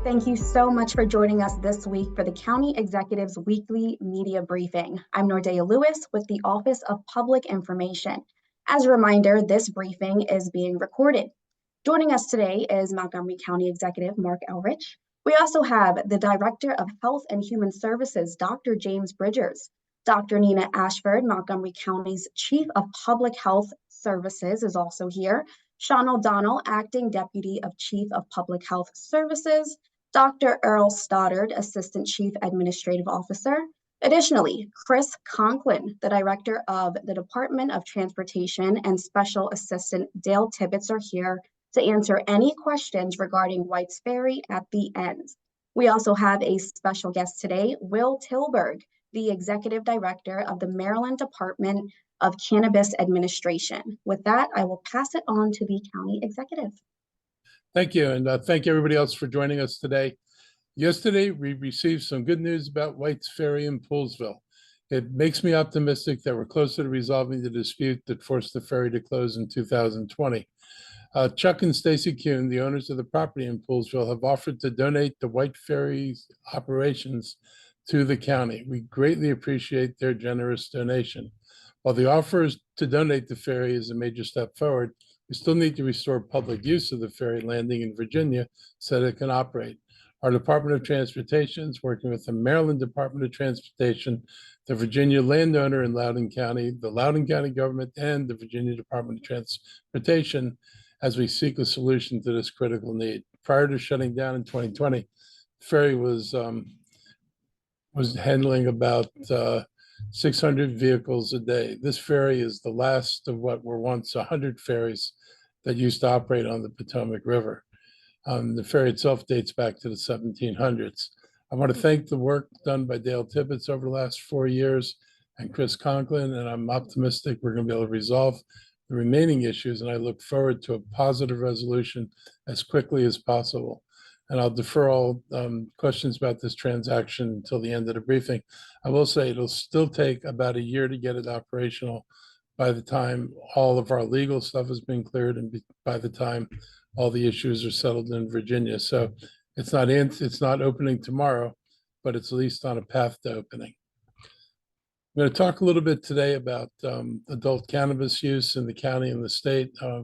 Thank you so much for joining us this week for the County Executive's weekly media briefing. I'm Nordea Lewis with the Office of Public Information. As a reminder, this briefing is being recorded. Joining us today is Montgomery County Executive Mark Elrich. We also have the Director of Health and Human Services, Dr. James Bridgers. Dr. Nina Ashford, Montgomery County's Chief of Public Health Services, is also here. Sean O'Donnell, Acting Deputy of Chief of Public Health Services. Dr. Earl Stoddard, Assistant Chief Administrative Officer. Additionally, Chris Conklin, the Director of the Department of Transportation, and Special Assistant Dale Tibbetts are here to answer any questions regarding White's Ferry at the end. We also have a special guest today, Will Tilburg, the Executive Director of the Maryland Department of Cannabis Administration. With that, I will pass it on to the County Executive. Thank you, and thank you everybody else for joining us today. Yesterday, we received some good news about White's Ferry in Poolesville. It makes me optimistic that we're closer to resolving the dispute that forced the ferry to close in 2020. Chuck and Stacy Kuhn, the owners of the property in Poolesville, have offered to donate the White Ferry's operations to the county. We greatly appreciate their generous donation. While the offer to donate the ferry is a major step forward, we still need to restore public use of the ferry landing in Virginia so that it can operate. Our Department of Transportation is working with the Maryland Department of Transportation, the Virginia landowner in Loudoun County, the Loudoun County government, and the Virginia Department of Transportation as we seek a solution to this critical need. Prior to shutting down in 2020, the ferry was handling about 600 vehicles a day. This ferry is the last of what were once 100 ferries that used to operate on the Potomac River. The ferry itself dates back to the 1700s. I want to thank the work done by Dale Tibbetts over the last 4 years and Chris Conklin, and I'm optimistic we're going to be able to resolve the remaining issues, and I look forward to a positive resolution as quickly as possible. And I'll defer all questions about this transaction until the end of the briefing. I will say it'll still take about a year to get it operational by the time all of our legal stuff has been cleared and by the time all the issues are settled in Virginia. So it's not opening tomorrow, but it's at least on a path to opening. I'm going to talk a little bit today about adult cannabis use in the county and the state. I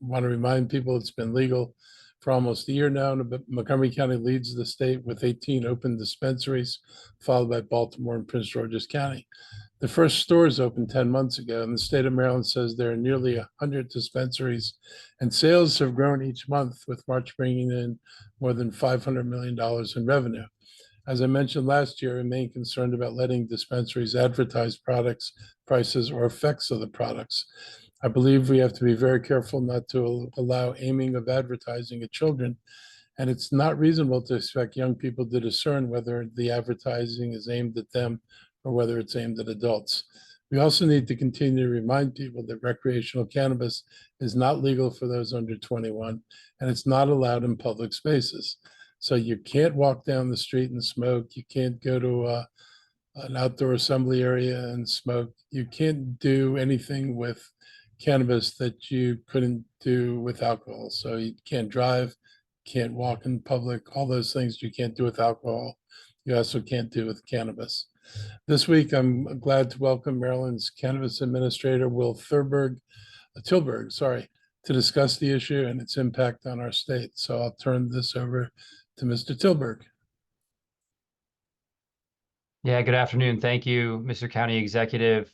want to remind people it's been legal for almost a year now. Montgomery County leads the state with 18 open dispensaries, followed by Baltimore and Prince George's County. The first stores opened 10 months ago, and the state of Maryland says there are nearly 100 dispensaries, and sales have grown each month, with March bringing in more than $500 million in revenue. As I mentioned last year, I remain concerned about letting dispensaries advertise products, prices, or effects of the products. I believe we have to be very careful not to allow aiming of advertising at children, and it's not reasonable to expect young people to discern whether the advertising is aimed at them or whether it's aimed at adults. We also need to continue to remind people that recreational cannabis is not legal for those under 21, and it's not allowed in public spaces. So you can't walk down the street and smoke. You can't go to an outdoor assembly area and smoke. You can't do anything with cannabis that you couldn't do with alcohol. So you can't drive, can't walk in public, all those things you can't do with alcohol, you also can't do with cannabis. This week, I'm glad to welcome Maryland's Cannabis Administrator, Will Tilburg, to discuss the issue and its impact on our state. So I'll turn this over to Mr. Tilburg. Yeah, good afternoon. Thank you, Mr. County Executive,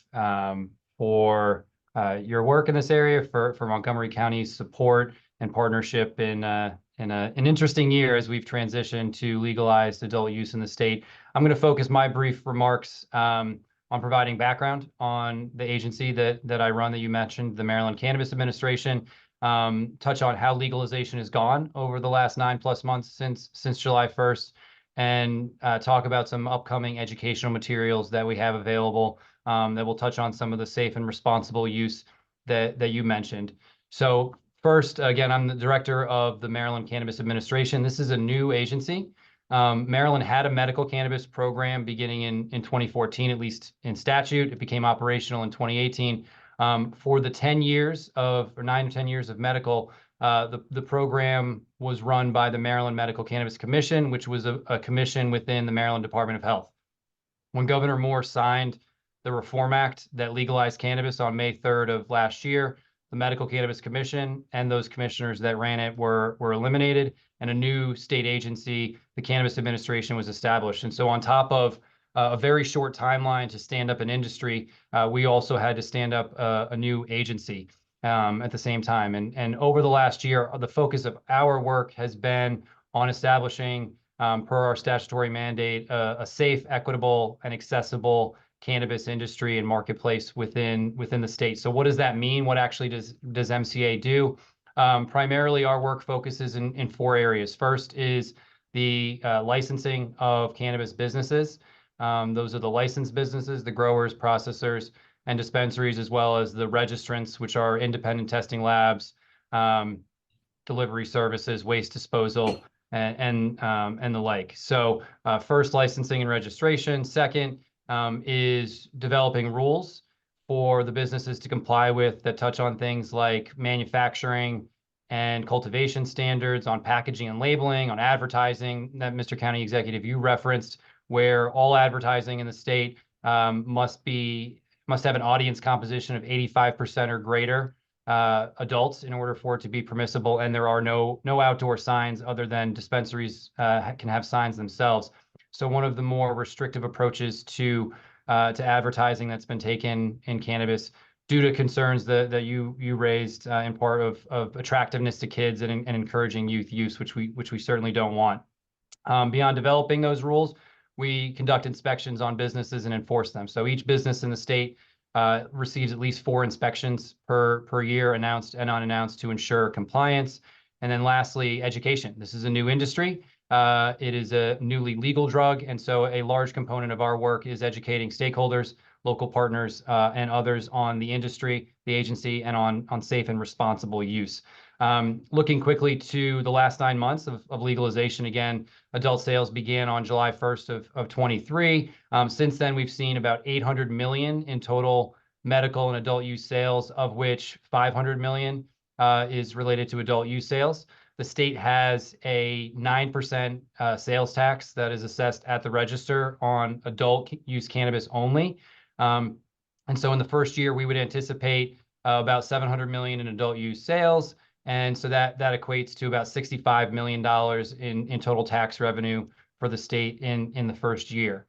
for your work in this area, for Montgomery County's support and partnership in an interesting year as we've transitioned to legalized adult use in the state. I'm going to focus my brief remarks on providing background on the agency that I run that you mentioned, the Maryland Cannabis Administration, touch on how legalization has gone over the last 9+ months since July 1st, and talk about some upcoming educational materials that we have available that will touch on some of the safe and responsible use that you mentioned. So first, again, I'm the director of the Maryland Cannabis Administration. This is a new agency. Maryland had a medical cannabis program beginning in 2014, at least in statute. It became operational in 2018. For the 10 years of, or 9 or 10 years of medical, the program was run by the Maryland Medical Cannabis Commission, which was a commission within the Maryland Department of Health. When Governor Moore signed the Reform Act that legalized cannabis on May 3rd of last year, the Medical Cannabis Commission and those commissioners that ran it were eliminated, and a new state agency, the Cannabis Administration, was established. And so on top of a very short timeline to stand up an industry, we also had to stand up a new agency at the same time. And over the last year, the focus of our work has been on establishing, per our statutory mandate, a safe, equitable, and accessible cannabis industry and marketplace within the state. So what does that mean? What actually does MCA do? Primarily, our work focuses in 4 areas. First is the licensing of cannabis businesses. Those are the licensed businesses, the growers, processors, and dispensaries, as well as the registrants, which are independent testing labs, delivery services, waste disposal, and the like. So first, licensing and registration. Second is developing rules for the businesses to comply with that touch on things like manufacturing and cultivation standards, on packaging and labeling, on advertising that Mr. County Executive, you referenced, where all advertising in the state must have an audience composition of 85% or greater adults in order for it to be permissible, and there are no outdoor signs other than dispensaries can have signs themselves. So one of the more restrictive approaches to advertising that's been taken in cannabis, due to concerns that you raised in part of attractiveness to kids and encouraging youth use, which we certainly don't want. Beyond developing those rules, we conduct inspections on businesses and enforce them. So each business in the state receives at least 4 inspections per year, announced and unannounced, to ensure compliance. And then lastly, education. This is a new industry. It is a newly legal drug, and so a large component of our work is educating stakeholders, local partners, and others on the industry, the agency, and on safe and responsible use. Looking quickly to the last 9 months of legalization, again, adult sales began on July 1st of 23. Since then, we've seen about 800 million in total medical and adult use sales, of which 500 million is related to adult use sales. The state has a 9% sales tax that is assessed at the register on adult use cannabis only. And so in the first year, we would anticipate about 700 million in adult use sales. And so that equates to about $65 million in total tax revenue for the state in the first year.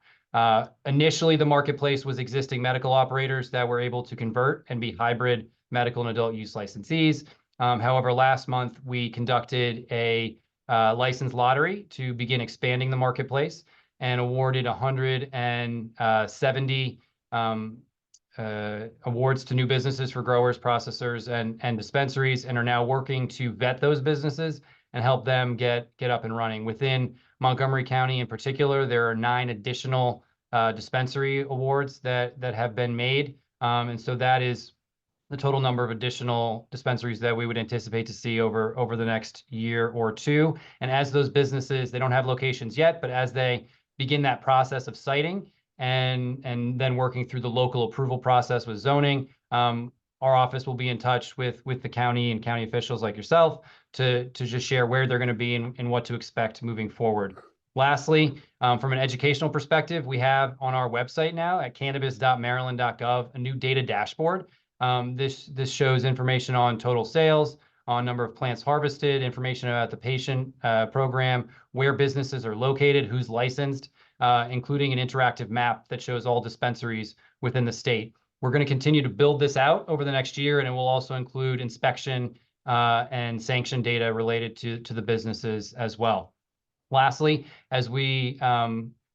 Initially, the marketplace was existing medical operators that were able to convert and be hybrid medical and adult use licensees. However, last month, we conducted a license lottery to begin expanding the marketplace and awarded 170 awards to new businesses for growers, processors, and dispensaries, and are now working to vet those businesses and help them get up and running. Within Montgomery County in particular, there are 9 additional dispensary awards that have been made. And so that is the total number of additional dispensaries that we would anticipate to see over the next year or 2. And as those businesses, they don't have locations yet, but as they begin that process of siting and then working through the local approval process with zoning, our office will be in touch with the county and county officials like yourself to just share where they're going to be and what to expect moving forward. Lastly, from an educational perspective, we have on our website now at cannabis.maryland.gov a new data dashboard. This shows information on total sales, on number of plants harvested, information about the patient program, where businesses are located, who's licensed, including an interactive map that shows all dispensaries within the state. We're going to continue to build this out over the next year, and it will also include inspection and sanction data related to the businesses as well. Lastly, as we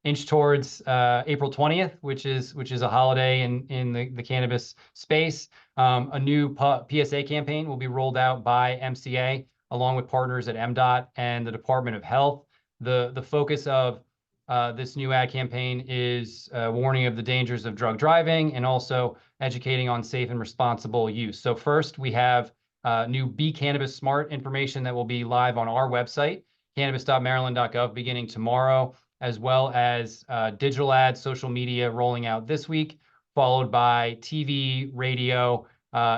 inch towards April 20th, which is a holiday in the cannabis space, a new PSA campaign will be rolled out by MCA along with partners at MDOT and the Department of Health. The focus of this new ad campaign is warning of the dangers of drug driving and also educating on safe and responsible use. So first, we have new Be Cannabis Smart information that will be live on our website, cannabis.maryland.gov, beginning tomorrow, as well as digital ads, social media rolling out this week, followed by TV, radio,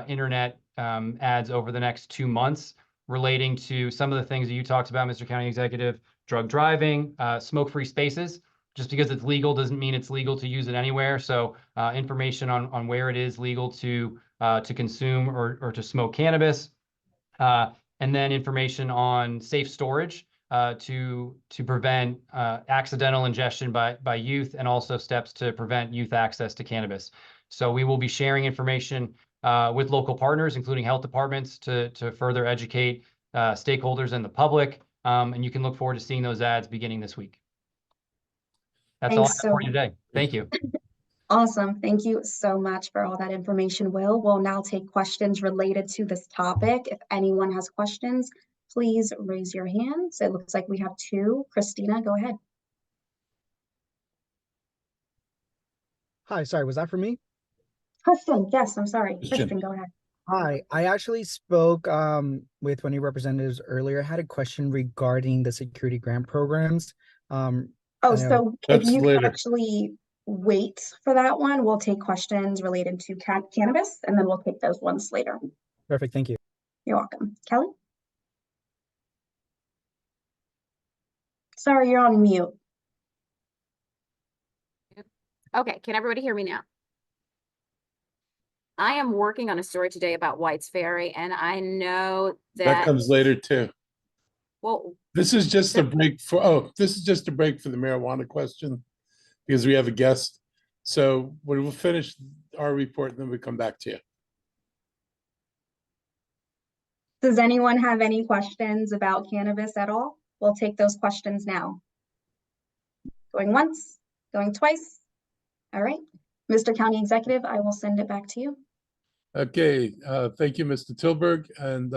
internet ads over the next 2 months relating to some of the things that you talked about, Mr. County Executive: drug driving, smoke-free spaces. Just because it's legal doesn't mean it's legal to use it anywhere. So information on where it is legal to consume or to smoke cannabis, and then information on safe storage to prevent accidental ingestion by youth, and also steps to prevent youth access to cannabis. So we will be sharing information with local partners, including health departments, to further educate stakeholders and the public. And you can look forward to seeing those ads beginning this week. That's all I Thanks have for so you today. Thank you. Awesome. Thank you so much for all that information, Will. We'll now take questions related to this topic. If anyone has questions, please raise your hands. It looks like we have two. Christina, go ahead. Hi, sorry, was that for me? Kristen, yes, I'm sorry. Christian. Kristen, go ahead. Hi, I actually spoke with one of your representatives earlier. I had a question regarding the security grant programs. Oh, so if That's you could later. actually wait for that one, we'll take questions related to cannabis, and then we'll take those ones later. Perfect, thank you. You're welcome. Kelly? Sorry, you're on mute. Okay, can everybody hear me now? I am working on a story today about White's Ferry, and I know That that, comes later too. well, This is just a break for, this is just a break for the marijuana question, because we have a guest. So we'll finish our report and then we come back to you. Does anyone have any questions about cannabis at all? We'll take those questions now. Going once, going twice. All right. Mr. County Executive, I will send it back to you. Okay, thank you, Mr. Tilburg. And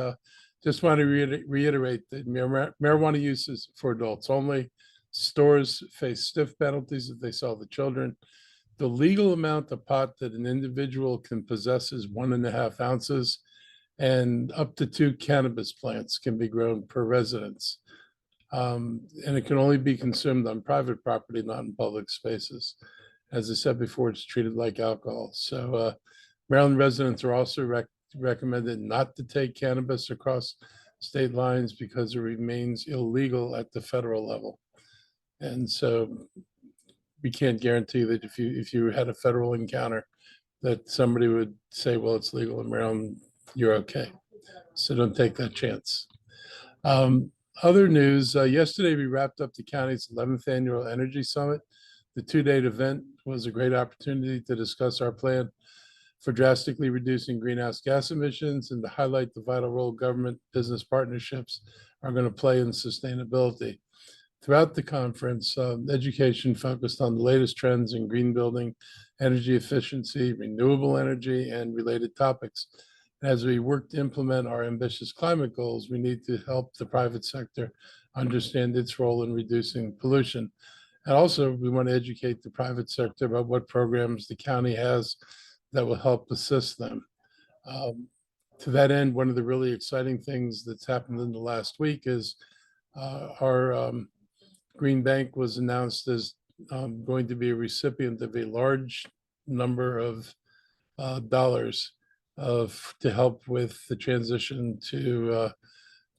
just want to reiterate that marijuana use is for adults only. Stores face stiff penalties if they sell to children. The legal amount of pot that an individual can possess is 1.5 ounces, and up to 2 cannabis plants can be grown per residence. And it can only be consumed on private property, not in public spaces. As I said before, it's treated like alcohol. So Maryland residents are also recommended not to take cannabis across state lines because it remains illegal at the federal level. And so we can't guarantee that if you had a federal encounter, that somebody would say, well, it's legal in Maryland, you're okay. So don't take that chance. Other news, yesterday we wrapped up the county's 11th annual energy summit. The 2-day event was a great opportunity to discuss our plan for drastically reducing greenhouse gas emissions and to highlight the vital role government business partnerships are going to play in sustainability. Throughout the conference, education focused on the latest trends in green building, energy efficiency, renewable energy, and related topics. As we work to implement our ambitious climate goals, we need to help the private sector understand its role in reducing pollution. And also, we want to educate the private sector about what programs the county has that will help assist them. To that end, one of the really exciting things that's happened in the last week is our Green Bank was announced as going to be a recipient of a large number of dollars to help with the transition to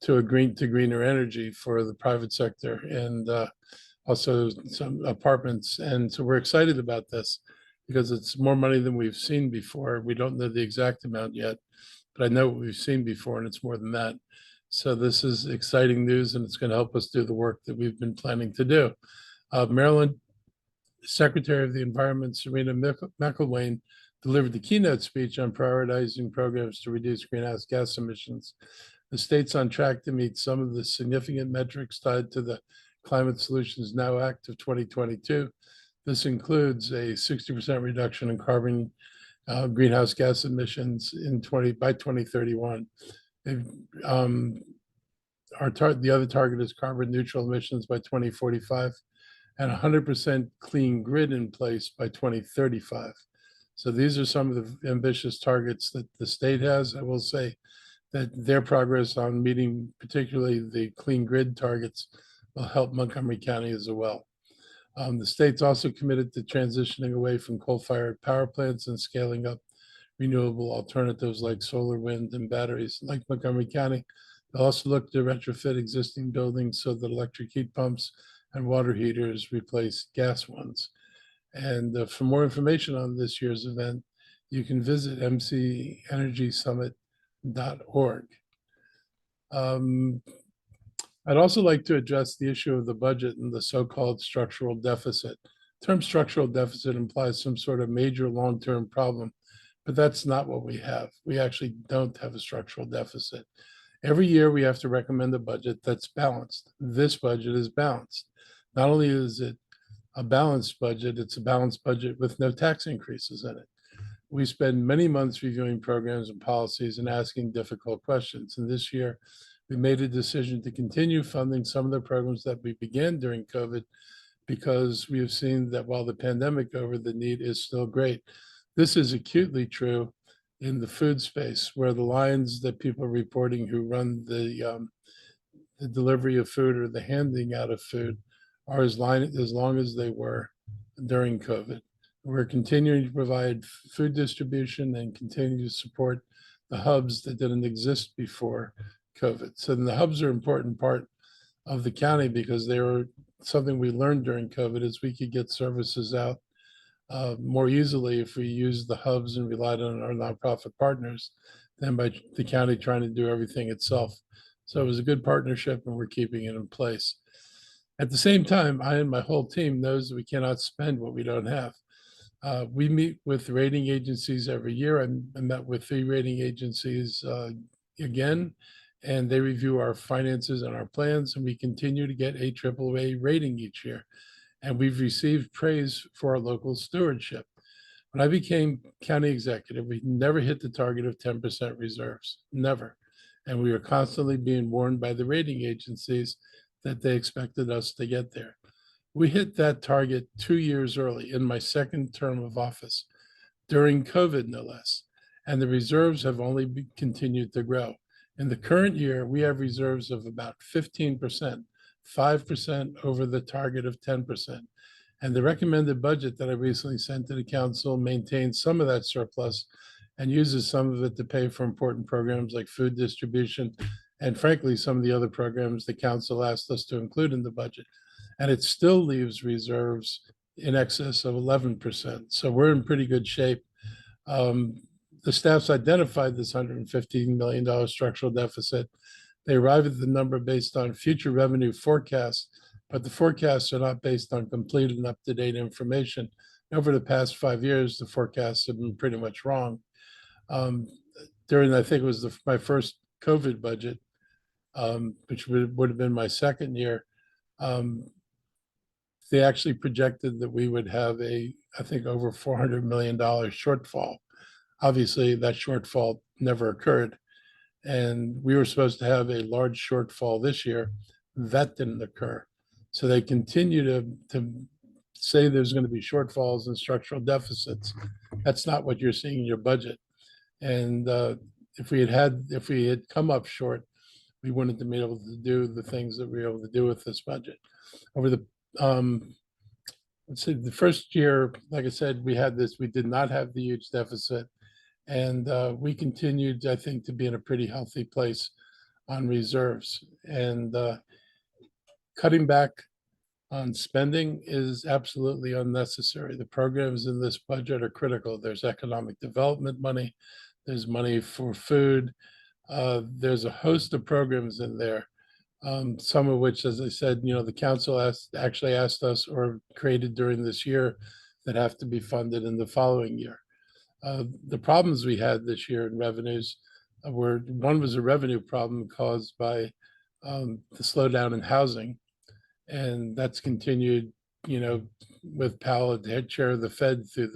greener energy for the private sector, and also some apartments. And so we're excited about this because it's more money than we've seen before. We don't know the exact amount yet, but I know what we've seen before, and it's more than that. So this is exciting news, and it's going to help us do the work that we've been planning to do. Maryland Secretary of the Environment, Serena McElwain, delivered the keynote speech on prioritizing programs to reduce greenhouse gas emissions. The state's on track to meet some of the significant metrics tied to the Climate Solutions Now Act of 2022. This includes a 60% reduction in carbon greenhouse gas emissions by 2031. The other target is carbon neutral emissions by 2045 and 100% clean grid in place by 2035. So these are some of the ambitious targets that the state has. I will say that their progress on meeting particularly the clean grid targets will help Montgomery County as well. The state's also committed to transitioning away from coal-fired power plants and scaling up renewable alternatives like solar, wind, and batteries. Like Montgomery County, they'll also look to retrofit existing buildings so that electric heat pumps and water heaters replace gas ones. And for more information on this year's event, you can visit mcenergysummit.org. I'd also like to address the issue of the budget and the so-called structural deficit. The term structural deficit implies some sort of major long-term problem, but that's not what we have. We actually don't have a structural deficit. Every year we have to recommend a budget that's balanced. This budget is balanced. Not only is it a balanced budget, it's a balanced budget with no tax increases in it. We spend many months reviewing programs and policies and asking difficult questions. And this year, we made a decision to continue funding some of the programs that we began during COVID, because we have seen that while the pandemic over, the need is still great. This is acutely true in the food space, where the lines that people are reporting who run the delivery of food or the handing out of food are as long as they were during COVID. We're continuing to provide food distribution and continue to support the hubs that didn't exist before COVID. So the hubs are an important part of the county, because they were something we learned during COVID, is we could get services out more easily if we used the hubs and relied on our nonprofit partners than by the county trying to do everything itself. So it was a good partnership, and we're keeping it in place. At the same time, I and my whole team knows that we cannot spend what we don't have. We meet with rating agencies every year. I met with 3 rating agencies again, and they review our finances and our plans, and we continue to get a AAA rating each year. And we've received praise for our local stewardship. When I became county executive, we never hit the target of 10% reserves, never. And we were constantly being warned by the rating agencies that they expected us to get there. We hit that target 2 years early in my second term of office, during COVID, no less. And the reserves have only continued to grow. In the current year, we have reserves of about 15%, 5% over the target of 10%. And the recommended budget that I recently sent to the council maintains some of that surplus and uses some of it to pay for important programs like food distribution and, frankly, some of the other programs the council asked us to include in the budget. And it still leaves reserves in excess of 11%. So we're in pretty good shape. The staff's identified this $115 million structural deficit. They arrive at the number based on future revenue forecasts, but the forecasts are not based on complete and up-to-date information. Over the past 5 years, the forecasts have been pretty much wrong. During, I think it was my first COVID budget, which would have been my second year, they actually projected that we would have I think, over $400 million shortfall. Obviously, that shortfall never occurred. And we were supposed to have a large shortfall this year. That didn't occur. So they continue to say there's going to be shortfalls and structural deficits. That's not what you're seeing in your budget. And if we had come up short, we wouldn't have been able to do the things that we were able to do with this budget. Over the let's see, the first year, like I said, we did not have the huge deficit. And we continued, I think, to be in a pretty healthy place on reserves. And cutting back on spending is absolutely unnecessary. The programs in this budget are critical. There's economic development money, there's money for food, there's a host of programs in there, some of which, as I said, the council actually asked us or created during this year that have to be funded in the following year. The problems we had this year in revenues one was a revenue problem caused by the slowdown in housing. And that's continued, with Powell, the head chair of the Fed, through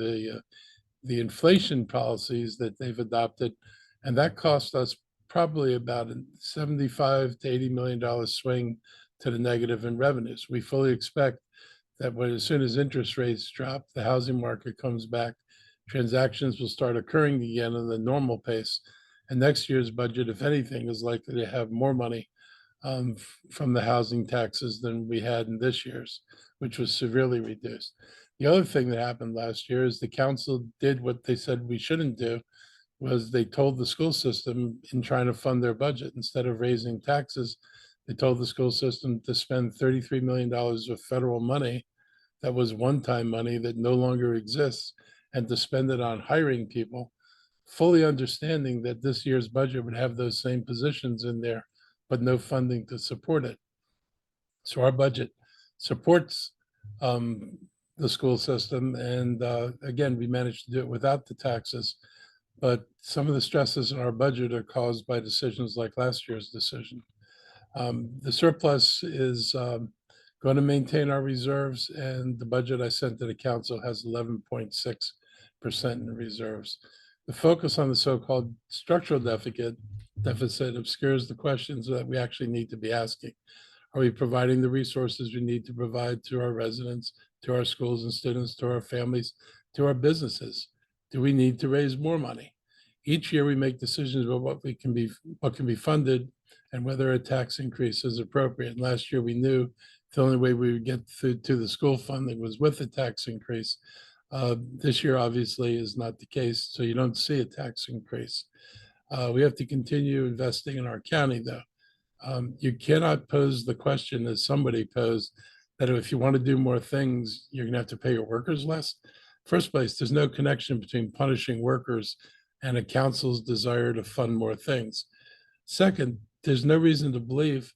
the inflation policies that they've adopted. And that cost us probably about a $75 to $80 million swing to the negative in revenues. We fully expect that as soon as interest rates drop, the housing market comes back, transactions will start occurring again in the normal pace. And next year's budget, if anything, is likely to have more money from the housing taxes than we had in this year's, which was severely reduced. The other thing that happened last year is the council did what they said we shouldn't do, was they told the school system, in trying to fund their budget, instead of raising taxes, they told the school system to spend $33 million of federal money that was one-time money that no longer exists, and to spend it on hiring people, fully understanding that this year's budget would have those same positions in there, but no funding to support it. So our budget supports the school system. And again, we managed to do it without the taxes. But some of the stresses in our budget are caused by decisions like last year's decision. The surplus is going to maintain our reserves, and the budget I sent to the council has 11.6% in reserves. The focus on the so-called structural deficit obscures the questions that we actually need to be asking. Are we providing the resources we need to provide to our residents, to our schools and students, to our families, to our businesses? Do we need to raise more money? Each year we make decisions about what can be funded and whether a tax increase is appropriate. And last year we knew the only way we would get through to the school funding was with a tax increase. This year obviously is not the case, so you don't see a tax increase. We have to continue investing in our county, though. You cannot pose the question, as somebody posed, that if you want to do more things, you're going to have to pay your workers less. First place, there's no connection between punishing workers and a council's desire to fund more things. Second, there's no reason to believe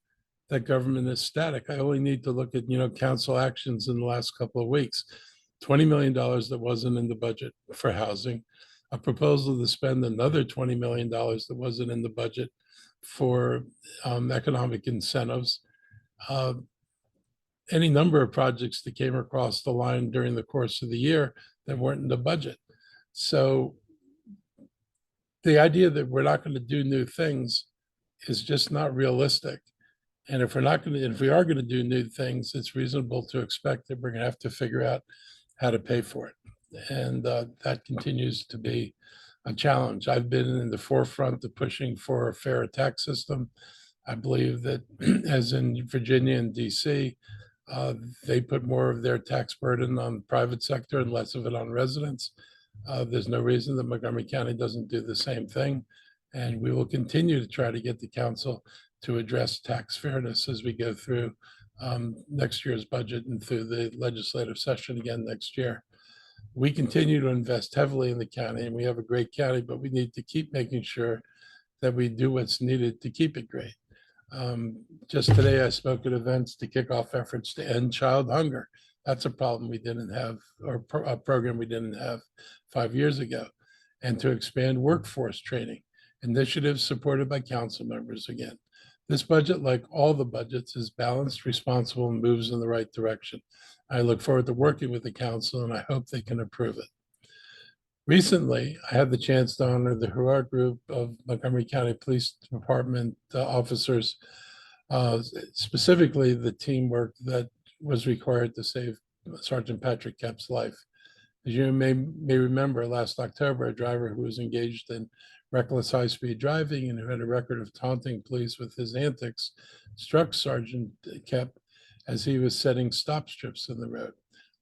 that government is static. I only need to look at, council actions in the last couple of weeks. $20 million that wasn't in the budget for housing, a proposal to spend another $20 million that wasn't in the budget for economic incentives, any number of projects that came across the line during the course of the year that weren't in the budget. So the idea that we're not going to do new things is just not realistic. And if we are going to do new things, it's reasonable to expect that we're going to have to figure out how to pay for it. And that continues to be a challenge. I've been in the forefront of pushing for a fair tax system. I believe that, as in Virginia and DC, they put more of their tax burden on the private sector and less of it on residents. There's no reason that Montgomery County doesn't do the same thing. And we will continue to try to get the council to address tax fairness as we go through next year's budget and through the legislative session again next year. We continue to invest heavily in the county, and we have a great county, but we need to keep making sure that we do what's needed to keep it great. Just today, I spoke at events to kick off efforts to end child hunger. That's a problem we didn't have, or a program we didn't have 5 years ago, and to expand workforce training, initiatives supported by council members again. This budget, like all the budgets, is balanced, responsible, and moves in the right direction. I look forward to working with the council, and I hope they can approve it. Recently, I had the chance to honor the heroic group of Montgomery County Police Department officers, specifically the teamwork that was required to save Sergeant Patrick Kemp's life. As you may remember, last October, a driver who was engaged in reckless high-speed driving and who had a record of taunting police with his antics struck Sergeant Kemp as he was setting stop strips in the road.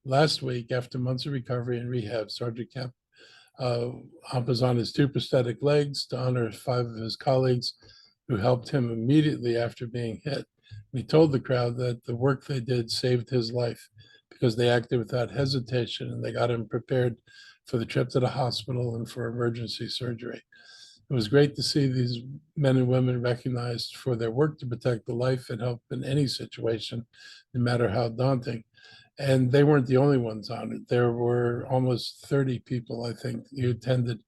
Last week, after months of recovery and rehab, Sergeant Kemp was on his two prosthetic legs to honor 5 of his colleagues who helped him immediately after being hit. And he told the crowd that the work they did saved his life because they acted without hesitation and they got him prepared for the trip to the hospital and for emergency surgery. It was great to see these men and women recognized for their work to protect the life and help in any situation, no matter how daunting. And they weren't the only ones honored. There were almost 30 people, I think, who attended,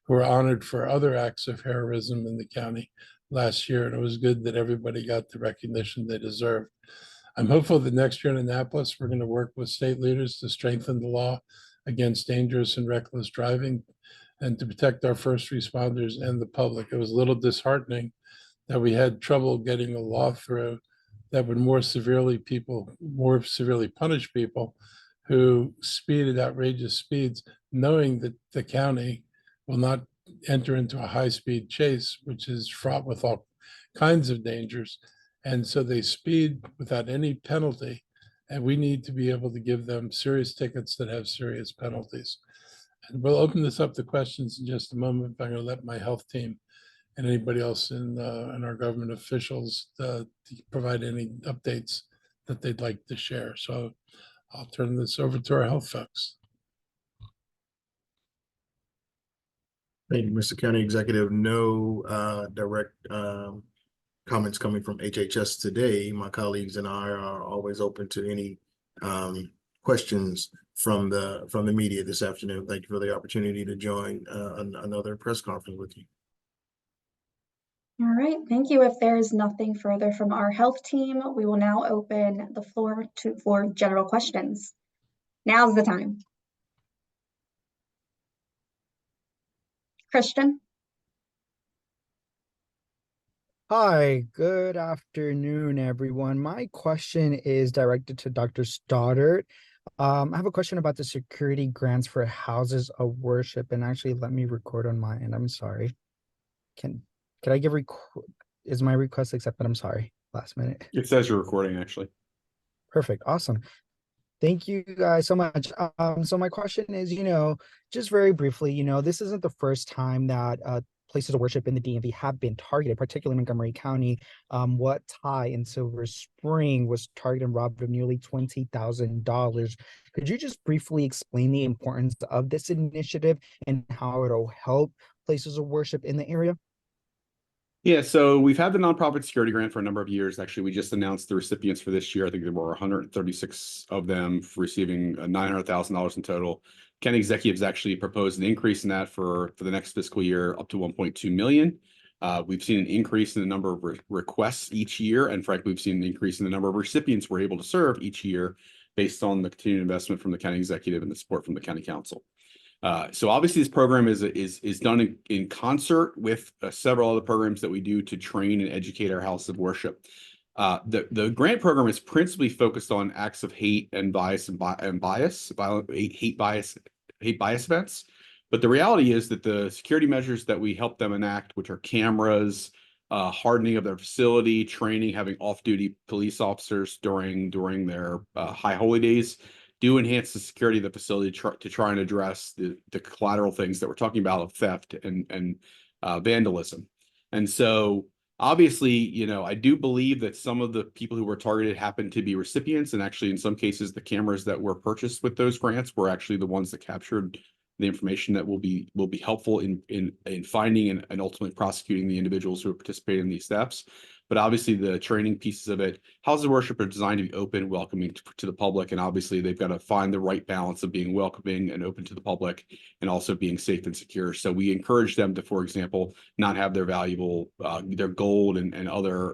who were honored for other acts of heroism in the county last year. And it was good that everybody got the recognition they deserved. I'm hopeful that next year in Annapolis, we're going to work with state leaders to strengthen the law against dangerous and reckless driving and to protect our first responders and the public. It was a little disheartening that we had trouble getting a law through that would more severely punish people who speed at outrageous speeds, knowing that the county will not enter into a high-speed chase, which is fraught with all kinds of dangers. And so they speed without any penalty, and we need to be able to give them serious tickets that have serious penalties. And we'll open this up to questions in just a moment. I'm going to let my health team and anybody else in our government officials to provide any updates that they'd like to share. So I'll turn this over to our health folks. Thank you, Mr. County Executive. No direct comments coming from HHS today. My colleagues and I are always open to any questions from the media this afternoon. Thank you for the opportunity to join another press conference with you. All right, thank you. If there is nothing further from our health team, we will now open the floor for general questions. Now's the time. Christian? Hi, good afternoon, everyone. My question is directed to Dr. Stoddard. I have a question about the security grants for houses of worship, and actually let me record on my end. I'm sorry. Can I give is my request accepted? I'm sorry, last minute. It says you're recording, actually. Perfect, awesome. Thank you guys so much. So my question is, just very briefly, this isn't the first time that places of worship in the DMV have been targeted, particularly Montgomery County. What Thai in Silver Spring was targeted and robbed of nearly $20,000. Could you just briefly explain the importance of this initiative and how it'll help places of worship in the area? Yeah, so we've had the nonprofit security grant for a number of years. Actually, we just announced the recipients for this year. I think there were 136 of them receiving $900,000 in total. County executives actually proposed an increase in that for the next fiscal year up to 1.2 million. We've seen an increase in the number of requests each year, and frankly, we've seen an increase in the number of recipients we're able to serve each year based on the continued investment from the county executive and the support from the county council. So obviously this program is done in concert with several other programs that we do to train and educate our houses of worship. The grant program is principally focused on acts of hate and bias violent hate bias events. But the reality is that the security measures that we help them enact, which are cameras, hardening of their facility, training, having off-duty police officers during their high holy days, do enhance the security of the facility to try and address the collateral things that we're talking about of theft and vandalism. And so obviously, I do believe that some of the people who were targeted happen to be recipients. And actually, in some cases, the cameras that were purchased with those grants were actually the ones that captured the information that will be helpful in finding and ultimately prosecuting the individuals who are participating in these thefts. But obviously the training pieces of it, houses of worship are designed to be open, welcoming to the public. And obviously they've got to find the right balance of being welcoming and open to the public and also being safe and secure. So we encourage them to, for example, not have their valuable, their gold and other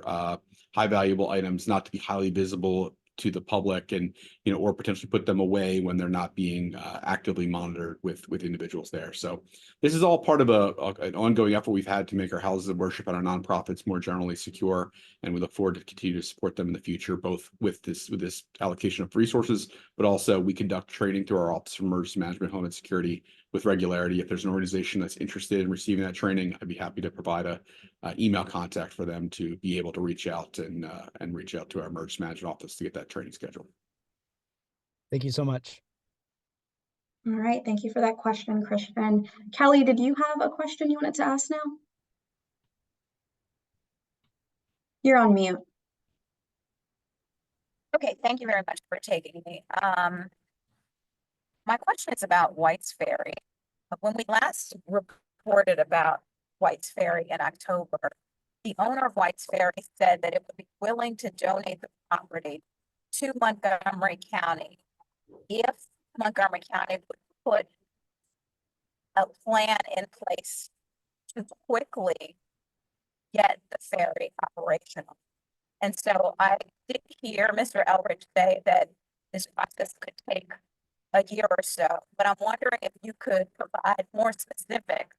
high valuable items not to be highly visible to the public, and or potentially put them away when they're not being actively monitored with individuals there. So this is all part of an ongoing effort we've had to make our houses of worship and our nonprofits more generally secure, and we look forward to continue to support them in the future, both with this allocation of resources, but also we conduct training through our Office of Emergency Management, Homeland Security with regularity. If there's an organization that's interested in receiving that training, I'd be happy to provide a email contact for them to be able to reach out and reach out to our Emergency Management Office to get that training scheduled. Thank you so much. All right, thank you for that question, Christian. Kelly, did you have a question you wanted to ask now? You're on mute. Okay, thank you very much for taking me. My question is about White's Ferry. When we last reported about White's Ferry in October, the owner of White's Ferry said that it would be willing to donate the property to Montgomery County if Montgomery County would put a plan in place to quickly get the ferry operational. And so I did hear Mr. Elbridge say that this process could take a year or so, but I'm wondering if you could provide more specific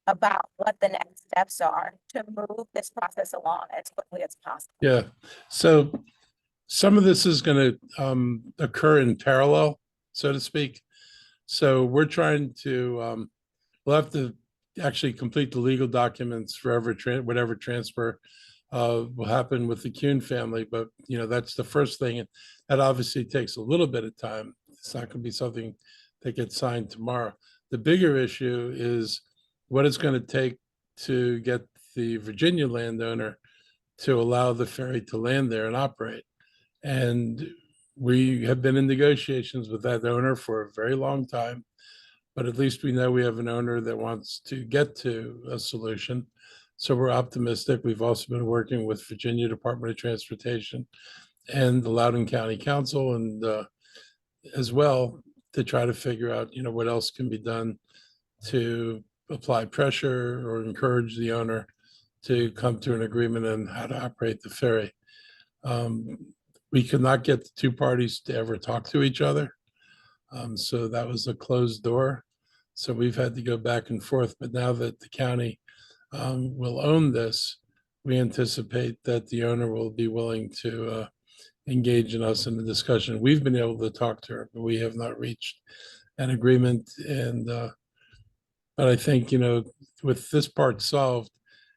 about what the next steps are to move this process along as quickly as possible. Yeah, so some of this is going to occur in parallel, so to speak. So we're trying to, we'll have to actually complete the legal documents for whatever transfer will happen with the Kuhn family. But, that's the first thing. And that obviously takes a little bit of time. It's not going to be something that gets signed tomorrow. The bigger issue is what it's going to take to get the Virginia landowner to allow the ferry to land there and operate. And we have been in negotiations with that owner for a very long time, but at least we know we have an owner that wants to get to a solution. So we're optimistic. We've also been working with Virginia Department of Transportation and the Loudoun County Council and as well to try to figure out, what else can be done to apply pressure or encourage the owner to come to an agreement on how to operate the ferry. We could not get the two parties to ever talk to each other. So that was a closed door. So we've had to go back and forth. But now that the county will own this, we anticipate that the owner will be willing to engage in us in the discussion. We've been able to talk to her, but we have not reached an agreement. And but I think, with this part solved,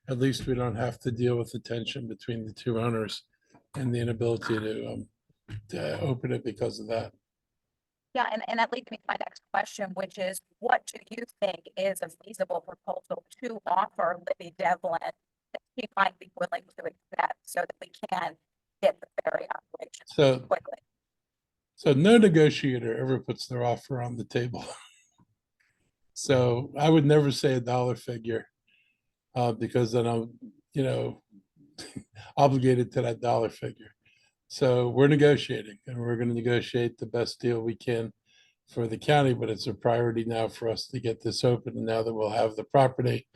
at least we don't have to deal with the tension between the two owners and the inability to open it because of that. Yeah, and that leads me to my next question, which is, what do you think is a feasible proposal to offer Libby Devlin that she might be willing to accept so that we can get the ferry operation quickly? So no negotiator ever puts their offer on the table. So I would never say a dollar figure because then I'm, obligated to that dollar figure. So we're negotiating and we're going to negotiate the best deal we can for the county, but it's a priority now for us to get this open. And now that we'll have the property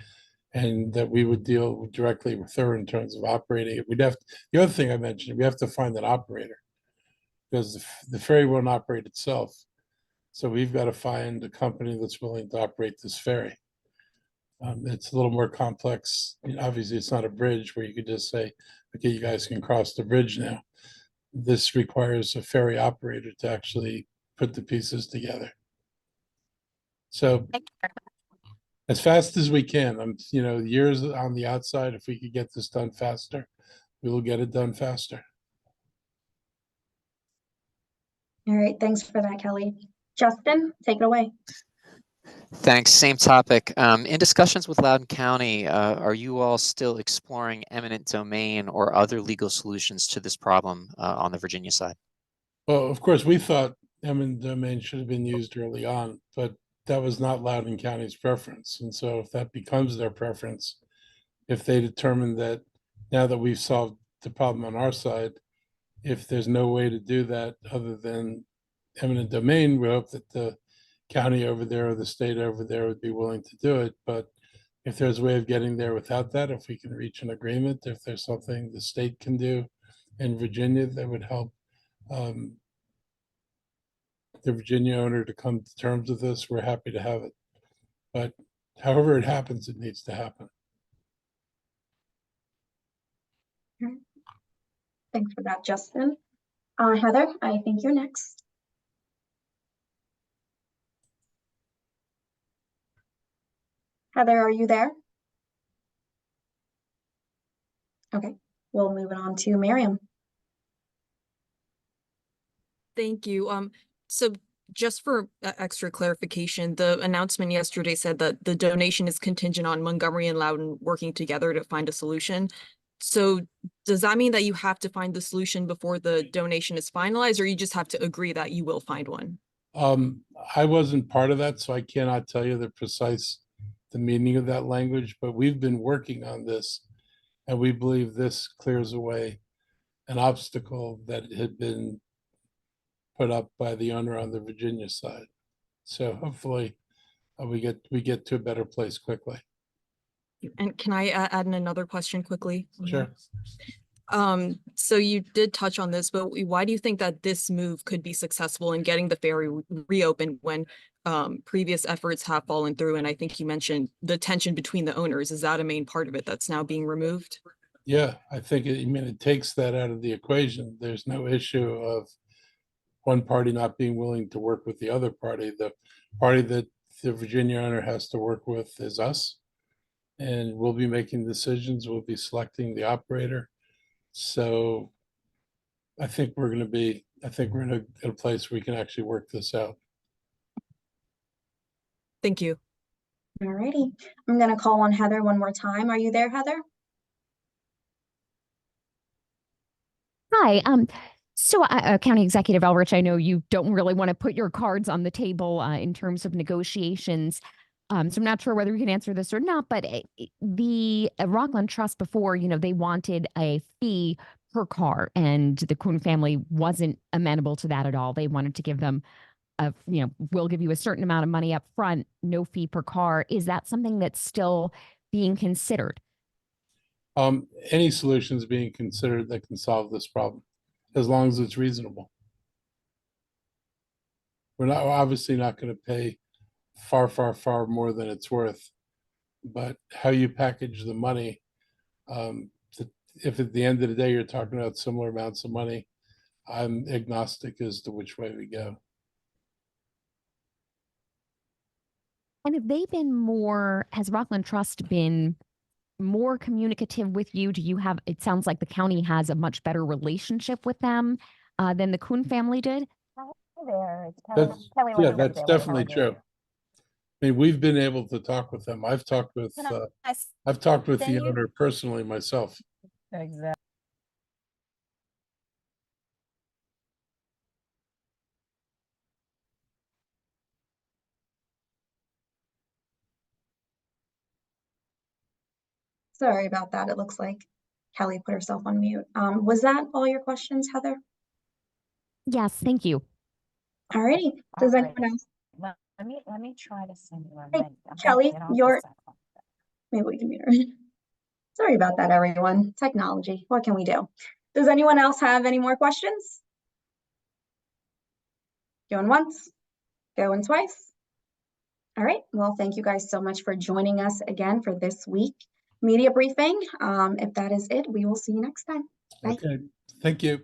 and that we would deal directly with her in terms of operating it, the other thing I mentioned, we have to find an operator because the ferry won't operate itself. So we've got to find a company that's willing to operate this ferry. It's a little more complex. Obviously, it's not a bridge where you could just say, okay, you guys can cross the bridge now. This requires a ferry operator to actually put the pieces together. So as fast as we can, years on the outside, if we could get this done faster, we will get it done faster. All right, thanks for that, Kelly. Justin, take it away. Thanks. Same topic. In discussions with Loudoun County, are you all still exploring eminent domain or other legal solutions to this problem on the Virginia side? Well, of course, we thought eminent domain should have been used early on, but that was not Loudoun County's preference. And so if that becomes their preference, if they determine that now that we've solved the problem on our side, if there's no way to do that other than eminent domain, we hope that the county over there or the state over there would be willing to do it. But if there's a way of getting there without that, if we can reach an agreement, if there's something the state can do in Virginia that would help the Virginia owner to come to terms with this, we're happy to have it. But however it happens, it needs to happen. Thanks for that, Justin. Heather, I think you're next. Heather, are you there? Okay, we'll move it on to Miriam. Thank you. So just for extra clarification, the announcement yesterday said that the donation is contingent on Montgomery and Loudoun working together to find a solution. So does that mean that you have to find the solution before the donation is finalized, or you just have to agree that you will find one? I wasn't part of that, so I cannot tell you the meaning of that language, but we've been working on this and we believe this clears away an obstacle that had been put up by the owner on the Virginia side. So hopefully we get to a better place quickly. And can I add in another question quickly? Sure. So you did touch on this, but why do you think that this move could be successful in getting the ferry reopened when previous efforts have fallen through? And I think you mentioned the tension between the owners. Is that a main part of it that's now being removed? Yeah, I think it takes that out of the equation. There's no issue of one party not being willing to work with the other party. The party that the Virginia owner has to work with is us. And we'll be making decisions. We'll be selecting the operator. So I think we're in a place where we can actually work this out. Thank you. All righty. I'm going to call on Heather one more time. Are you there, Heather? Hi. County Executive Elrich, I know you don't really want to put your cards on the table in terms of negotiations. So I'm not sure whether you can answer this or not, but the Rockland Trust before, they wanted a fee per car, and the Kuhn family wasn't amenable to that at all. They wanted to give them we'll give you a certain amount of money up front, no fee per car. Is that something that's still being considered? Any solutions being considered that can solve this problem, as long as it's reasonable. We're obviously not going to pay far, far, far more than it's worth, but how you package the money, if at the end of the day you're talking about similar amounts of money, I'm agnostic as to which way we go. And has Rockland Trust been more communicative with you? It sounds like the county has a much better relationship with them than the Kuhn family did. Hi there, it's Yeah, that's definitely true. I mean, we've been able to talk with them. I've talked with the owner personally myself. Exactly. Sorry about that. It looks like Kelly put herself on mute. Was that all your questions, Heather? Yes, thank you. All righty. Does anyone else? Let me try to send you a Hey, link. Kelly, maybe we can mute her. Sorry about that, everyone. Technology. What can we do? Does anyone else have any more questions? Going once, going twice. All right. Well, thank you guys so much for joining us again for this week media briefing. If that is it, we will see you next time. Bye. Okay. Thank you.